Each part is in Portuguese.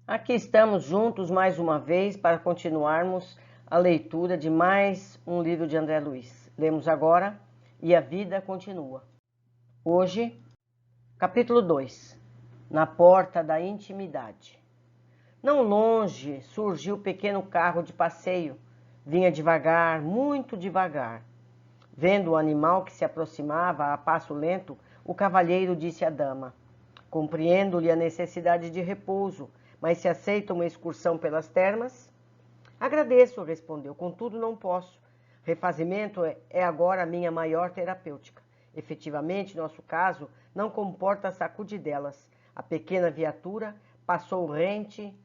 Aqui estamos juntos mais uma vez para continuarmos a leitura de mais um livro de André Luiz. Lemos agora E a Vida Continua. Hoje, capítulo 2, Na Porta da Intimidade. Não longe surgiu o pequeno carro de passeio. Vinha devagar, muito devagar. Vendo o animal que se aproximava a passo lento, o cavalheiro disse à dama: "Compreendo-lhe a necessidade de repouso, mas se aceita uma excursão pelas termas?" "Agradeço", respondeu, "contudo não posso. Refazimento é agora a minha maior terapêutica. Efetivamente, nosso caso não comporta sacudidelas. A pequena viatura passou rente,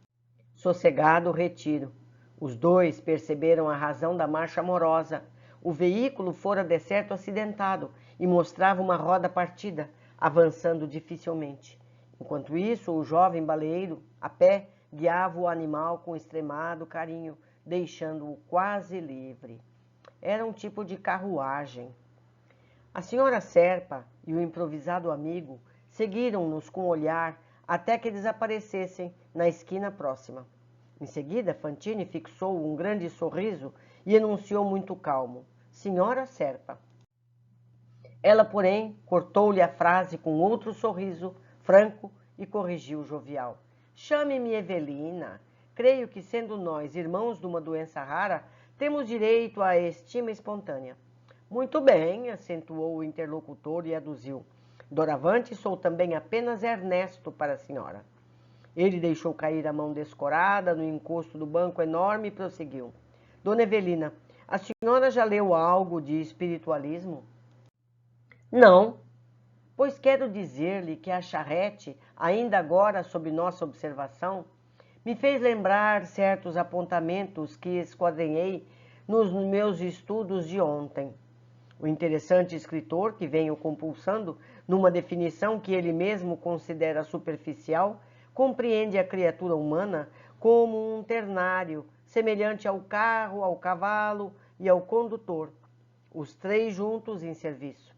sossegado retiro. Os dois perceberam a razão da marcha amorosa. O veículo fora decerto acidentado e mostrava uma roda partida, avançando dificilmente. Enquanto isso, o jovem baleeiro, a pé, guiava o animal com extremado carinho, deixando-o quase livre. Era um tipo de carruagem. A senhora Serpa e o improvisado amigo seguiram-nos com o olhar até que desaparecessem na esquina próxima. Em seguida, Fantine fixou um grande sorriso e enunciou muito calmo: "Senhora Serpa." Ela, porém, cortou-lhe a frase com outro sorriso franco e corrigiu jovial: "Chame-me Evelina. Creio que, sendo nós irmãos de uma doença rara, temos direito à estima espontânea." "Muito bem", acentuou o interlocutor e aduziu: "Doravante sou também apenas Ernesto para a senhora." Ele deixou cair a mão descorada no encosto do banco enorme e prosseguiu: "Dona Evelina, a senhora já leu algo de espiritualismo?" "Não, pois quero dizer-lhe que a charrete, ainda agora sob nossa observação, me fez lembrar certos apontamentos que esquadrinhei nos meus estudos de ontem. O interessante escritor, que venho compulsando numa definição que ele mesmo considera superficial, compreende a criatura humana como um ternário, semelhante ao carro, ao cavalo e ao condutor, os três juntos em serviço."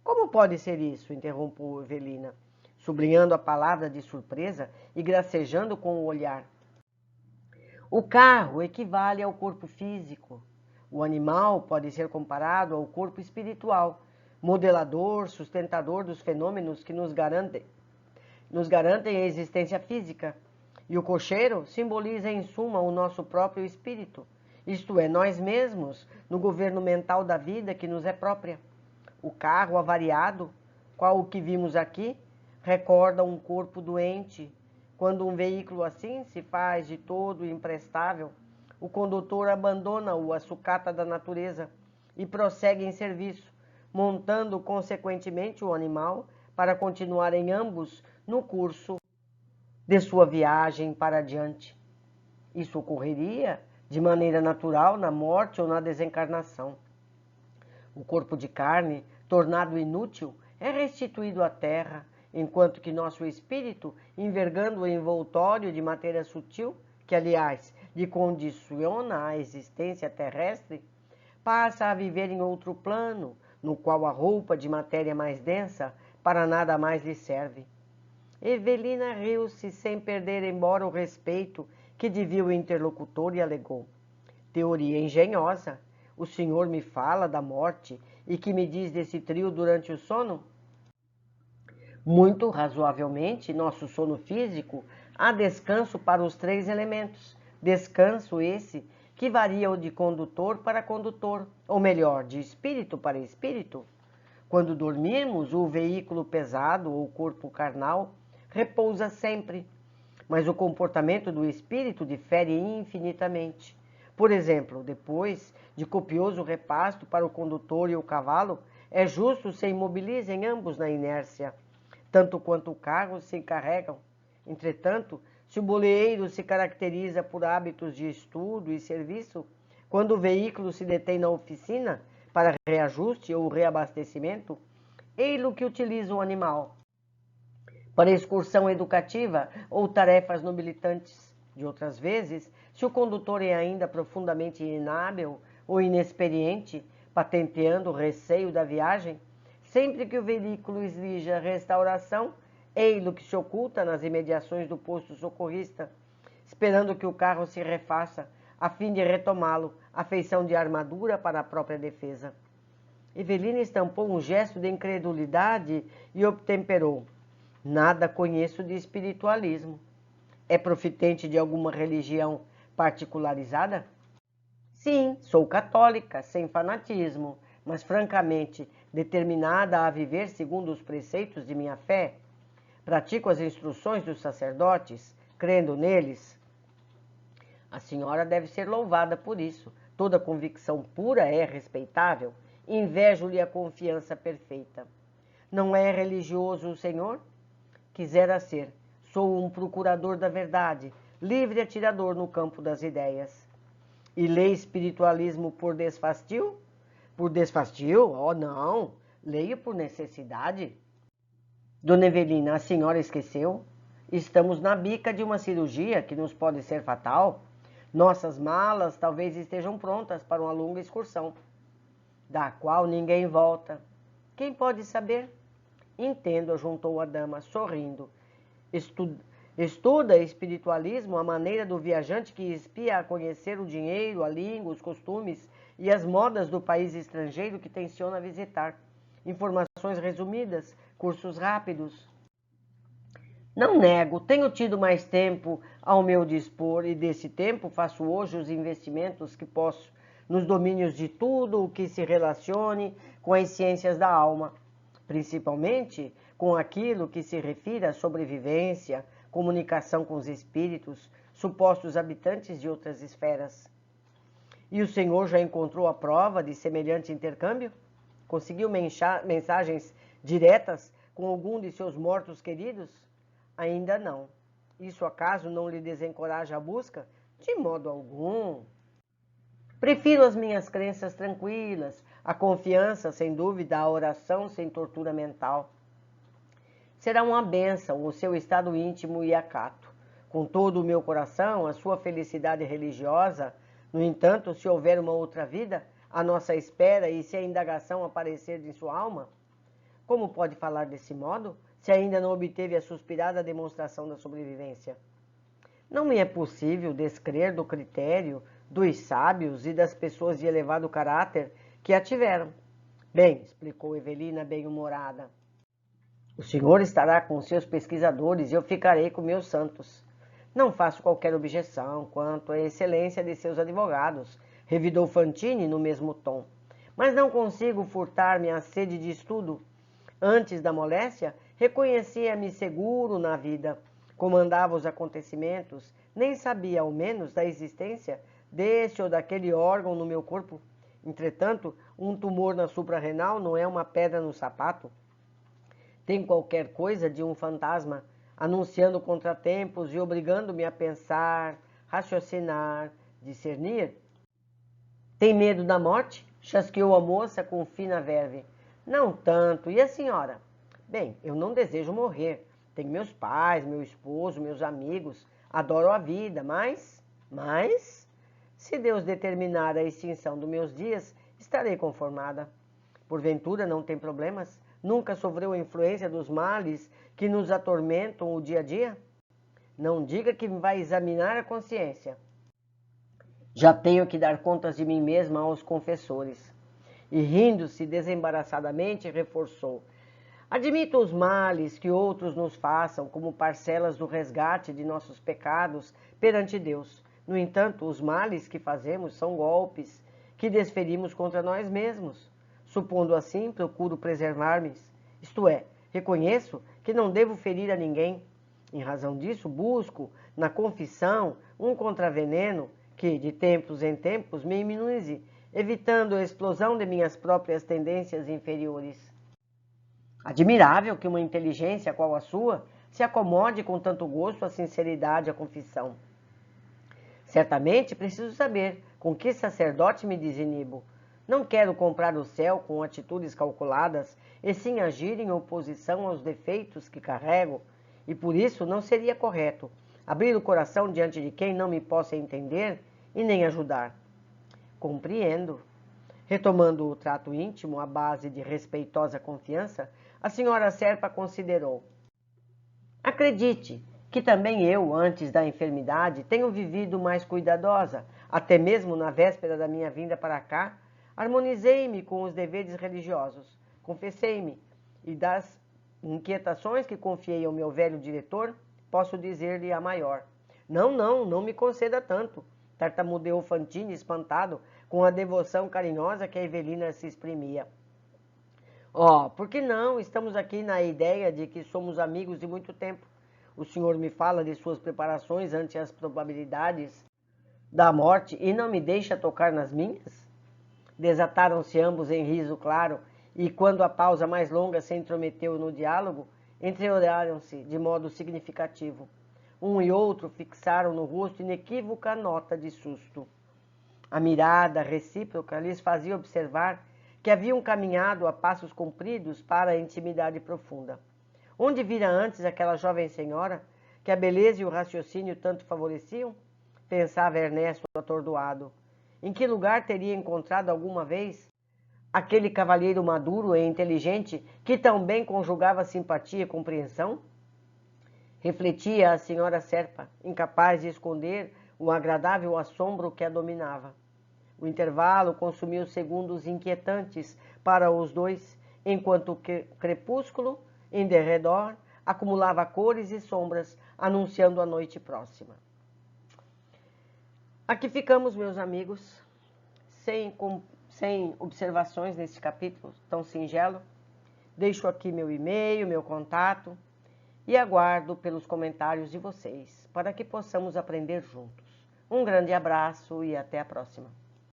"Como pode ser isso?" interrompeu Evelina, sublinhando a palavra de surpresa e gracejando com o olhar. "O carro equivale ao corpo físico. O animal pode ser comparado ao corpo espiritual, modelador, sustentador dos fenômenos que nos garantem a existência física. E o cocheiro simboliza, em suma, o nosso próprio espírito, isto é, nós mesmos, no governo mental da vida que nos é própria. O carro avariado, qual o que vimos aqui, recorda um corpo doente. Quando um veículo assim se faz de todo imprestável, o condutor abandona-o à sucata da natureza e prossegue em serviço, montando consequentemente o animal para continuarem ambos no curso de sua viagem para adiante. Isso ocorreria de maneira natural na morte ou na desencarnação. O corpo de carne, tornado inútil, é restituído à terra, enquanto que nosso espírito, envergando o envoltório de matéria sutil, que, aliás, lhe condiciona a existência terrestre, passa a viver em outro plano, no qual a roupa de matéria mais densa para nada mais lhe serve." Evelina riu-se sem perder embora o respeito que devia o interlocutor e alegou: "Teoria engenhosa. O senhor me fala da morte e que me diz desse trio durante o sono? Muito razoavelmente, nosso sono físico há descanso para os três elementos. Descanso esse que varia de condutor para condutor, ou melhor, de espírito para espírito. Quando dormirmos, o veículo pesado ou corpo carnal repousa sempre, mas o comportamento do espírito difere infinitamente. Por exemplo, depois de copioso repasto para o condutor e o cavalo, é justo se imobilizem ambos na inércia, tanto quanto o carro se carregam. Entretanto, se o boleeiro se caracteriza por hábitos de estudo e serviço, quando o veículo se detém na oficina para reajuste ou reabastecimento, ei-lo que utiliza o animal para excursão educativa ou tarefas nobilitantes. De outras vezes, se o condutor é ainda profundamente inábil ou inexperiente, patenteando o receio da viagem, sempre que o veículo exija restauração, ei-lo que se oculta nas imediações do posto socorrista, esperando que o carro se refaça, a fim de retomá-lo, à feição de armadura para a própria defesa. Evelina estampou um gesto de incredulidade e obtemperou. Nada conheço de espiritualismo. É profitente de alguma religião particularizada? Sim, sou católica, sem fanatismo, mas francamente determinada a viver segundo os preceitos de minha fé. Pratico as instruções dos sacerdotes, crendo neles. A senhora deve ser louvada por isso. Toda convicção pura é respeitável. Invejo-lhe a confiança perfeita. Não é religioso o senhor? Quisera ser. Sou um procurador da verdade, livre atirador no campo das ideias. E lê espiritualismo por desfastio? Por desfastio? Oh, não. Leio por necessidade. Dona Evelina, a senhora esqueceu? Estamos na bica de uma cirurgia que nos pode ser fatal. Nossas malas talvez estejam prontas para uma longa excursão, da qual ninguém volta. Quem pode saber? Entendo, ajuntou a dama, sorrindo. Estuda espiritualismo, a maneira do viajante que espia a conhecer o dinheiro, a língua, os costumes e as modas do país estrangeiro que tenciona visitar. Informações resumidas, cursos rápidos. Não nego, tenho tido mais tempo ao meu dispor e desse tempo faço hoje os investimentos que posso nos domínios de tudo o que se relacione com as ciências da alma, principalmente com aquilo que se refira à sobrevivência, comunicação com os espíritos, supostos habitantes de outras esferas. E o senhor já encontrou a prova de semelhante intercâmbio? Conseguiu mensagens diretas com algum de seus mortos queridos? Ainda não. Isso acaso não lhe desencoraja a busca? De modo algum. Prefiro as minhas crenças tranquilas, a confiança, sem dúvida, a oração sem tortura mental. Será uma bênção o seu estado íntimo e acato. Com todo o meu coração, a sua felicidade religiosa. No entanto, se houver uma outra vida, à nossa espera e se a indagação aparecer em sua alma, como pode falar desse modo, se ainda não obteve a suspirada demonstração da sobrevivência? Não me é possível descrer do critério dos sábios e das pessoas de elevado caráter que a tiveram. Bem, explicou Evelina bem-humorada, o senhor estará com seus pesquisadores e eu ficarei com meus santos. Não faço qualquer objeção quanto à excelência de seus advogados, revidou Fantini no mesmo tom. Mas não consigo furtar-me à sede de estudo. Antes da moléstia, reconhecia-me seguro na vida, comandava os acontecimentos, nem sabia ao menos da existência deste ou daquele órgão no meu corpo. Entretanto, um tumor na suprarrenal não é uma pedra no sapato. Tem qualquer coisa de um fantasma, anunciando contratempos e obrigando-me a pensar, raciocinar, discernir? Tem medo da morte? Chasqueou a moça com fina verve. Não tanto. E a senhora? Bem, eu não desejo morrer. Tenho meus pais, meu esposo, meus amigos. Adoro a vida, mas, se Deus determinar a extinção dos meus dias, estarei conformada. Porventura não tem problemas? Nunca sofreu a influência dos males que nos atormentam o dia a dia? Não diga que vai examinar a consciência. Já tenho que dar contas de mim mesma aos confessores. E rindo-se desembaraçadamente, reforçou. Admito os males que outros nos façam como parcelas do resgate de nossos pecados perante Deus. No entanto, os males que fazemos são golpes que desferimos contra nós mesmos. Supondo assim, procuro preservar-me, isto é, reconheço que não devo ferir a ninguém. Em razão disso, busco, na confissão, um contraveneno que, de tempos em tempos, me imunize, evitando a explosão de minhas próprias tendências inferiores. Admirável que uma inteligência qual a sua se acomode com tanto gosto à sinceridade e à confissão. Certamente preciso saber com que sacerdote me desinibo. Não quero comprar o céu com atitudes calculadas, e sim agir em oposição aos defeitos que carrego, e por isso não seria correto abrir o coração diante de quem não me possa entender e nem ajudar. Compreendo. Retomando o trato íntimo à base de respeitosa confiança, a senhora Serpa considerou. Acredite que também eu, antes da enfermidade, tenho vivido mais cuidadosa, até mesmo na véspera da minha vinda para cá, harmonizei-me com os deveres religiosos, confessei-me, e das inquietações que confiei ao meu velho diretor, posso dizer-lhe a maior. Não me conceda tanto, tartamudeou Fantine, espantado com a devoção carinhosa que a Evelina se exprimia. Por que não? Estamos aqui na ideia de que somos amigos de muito tempo. O senhor me fala de suas preparações ante as probabilidades da morte e não me deixa tocar nas minhas? Desataram-se ambos em riso claro e, quando a pausa mais longa se intrometeu no diálogo, entreolharam-se de modo significativo. Um e outro fixaram no rosto inequívoca nota de susto. A mirada recíproca lhes fazia observar que haviam caminhado a passos compridos para a intimidade profunda. Onde vira antes aquela jovem senhora, que a beleza e o raciocínio tanto favoreciam? Pensava Ernesto atordoado. Em que lugar teria encontrado alguma vez aquele cavalheiro maduro e inteligente que tão bem conjugava simpatia e compreensão? Refletia a senhora Serpa, incapaz de esconder o agradável assombro que a dominava. O intervalo consumiu segundos inquietantes para os dois, enquanto o crepúsculo, em derredor, acumulava cores e sombras, anunciando a noite próxima. Aqui ficamos, meus amigos, sem observações nesse capítulo tão singelo. Deixo aqui meu e-mail, meu contato e aguardo pelos comentários de vocês para que possamos aprender juntos. Um grande abraço e até a próxima.